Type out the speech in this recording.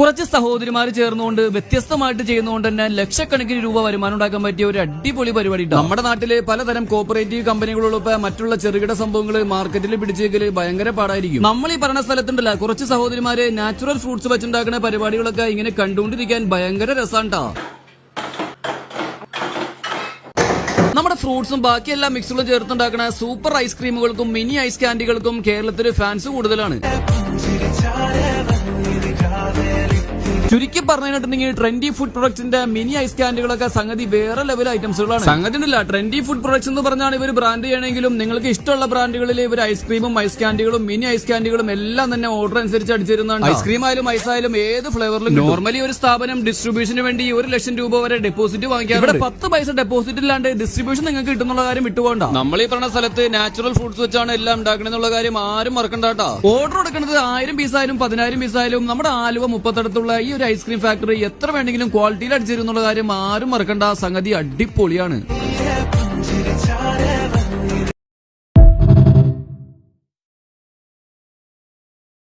കുറച്ച് സഹോദരിമാർ ചേർന്നുകൊണ്ട് വ്യത്യസ്തമായിട്ട് ചെയ്യുന്നതുകൊണ്ട് തന്നെ ലക്ഷക്കണക്കിന് രൂപ വരുമാനം ഉണ്ടാക്കാൻ പറ്റിയ ഒരു അടിപൊളി പരിപാടി. നമ്മുടെ നാട്ടില് പലതരം കോപ്പറേറ്റീവ് കമ്പനികളുള്ളപ്പോ മറ്റുള്ള ചെറുകിട സംഭവങ്ങൾ മാർക്കറ്റിൽ പിടിച്ചേക്കല് ഭയങ്കര പാടായിരിക്കും. നമ്മൾ ഈ പറഞ്ഞ സ്ഥലത്തുണ്ടല്ല കുറച്ച് സഹോദരിമാര് നാച്ചുറൽ ഫ്രൂട്ട്സ് വെച്ചുണ്ടാക്കുന്ന പരിപാടികളൊക്കെ ഇങ്ങനെ കണ്ടുകൊണ്ടിരിക്കാൻ ഭയങ്കര രസാണ്ടാ. നമ്മുടെ ഫ്രൂട്ട്സും ബാക്കിയെല്ലാം മിക്സുകളും ചേർത്തുണ്ടാക്കുന്ന സൂപ്പർ ഐസ്ക്രീമുകൾക്കും മിനി ഐസ് കാൻഡികൾക്കും കേരളത്തിൽ ഫാൻസ് കൂടുതലാണ്. ചുരുക്കി പറഞ്ഞിട്ടുണ്ടെങ്കിൽ ട്രെൻഡി ഫുഡ് പ്രൊഡക്ട്സിന്റെ മിനി ഐസ് കാൻഡികളൊക്കെ സംഗതി വേറെ ലെവൽ ഐറ്റംസുകളാണ്. സംഗതി ഉണ്ടല്ല, ട്രെൻഡി ഫുഡ് പ്രൊഡക്ട്സ് എന്ന് പറഞ്ഞാണ് ഇവർ ബ്രാൻഡ് ചെയ്യണമെങ്കിലും നിങ്ങൾക്ക് ഇഷ്ടമുള്ള ബ്രാൻഡുകളിൽ ഇവർ ഐസ്ക്രീമും ഐസ് കാൻഡികളും മിനി ഐസ് കാൻഡികളും എല്ലാം തന്നെ ഓർഡർ അനുസരിച്ച് അടിച്ചിരുന്നതാണ്. ഐസ്ക്രീം ആയാലും ഐസായാലും ഏത് ഫ്ലേവറിലും. നോർമലി ഒരു സ്ഥാപനം ഡിസ്ട്രിബ്യൂഷന് വേണ്ടി 1,00,000 രൂപ വരെ ഡെപ്പോസിറ്റ് വാങ്ങിക്കാറുണ്ട്. ഇവിടെ 10 പൈസ ഡെപ്പോസിറ്റ് ഇല്ലാണ്ട് ഡിസ്ട്രിബ്യൂഷൻ നിങ്ങൾക്ക് കിട്ടുന്നുള്ള കാര്യം വിട്ടുപോകണ്ട. നമ്മൾ ഈ പറഞ്ഞ സ്ഥലത്ത് നാച്ചുറൽ ഫ്രൂട്ട്സ് വെച്ചാണ് എല്ലാം ഉണ്ടാക്കണെന്നുള്ള കാര്യം ആരും മറക്കണ്ടാട്ടോ. ഓർഡർ എടുക്കുന്നത് 1000 പീസായാലും 10,000 പീസായാലും നമ്മുടെ ആലുവ 30 ഈ ഒരു ഐസ്ക്രീം ഫാക്ടറി എത്ര വേണമെങ്കിലും ക്വാളിറ്റിയിൽ അടിച്ചിരുന്നുള്ള കാര്യം ആരും മറക്കണ്ട. സംഗതി അടിപൊളിയാണ്.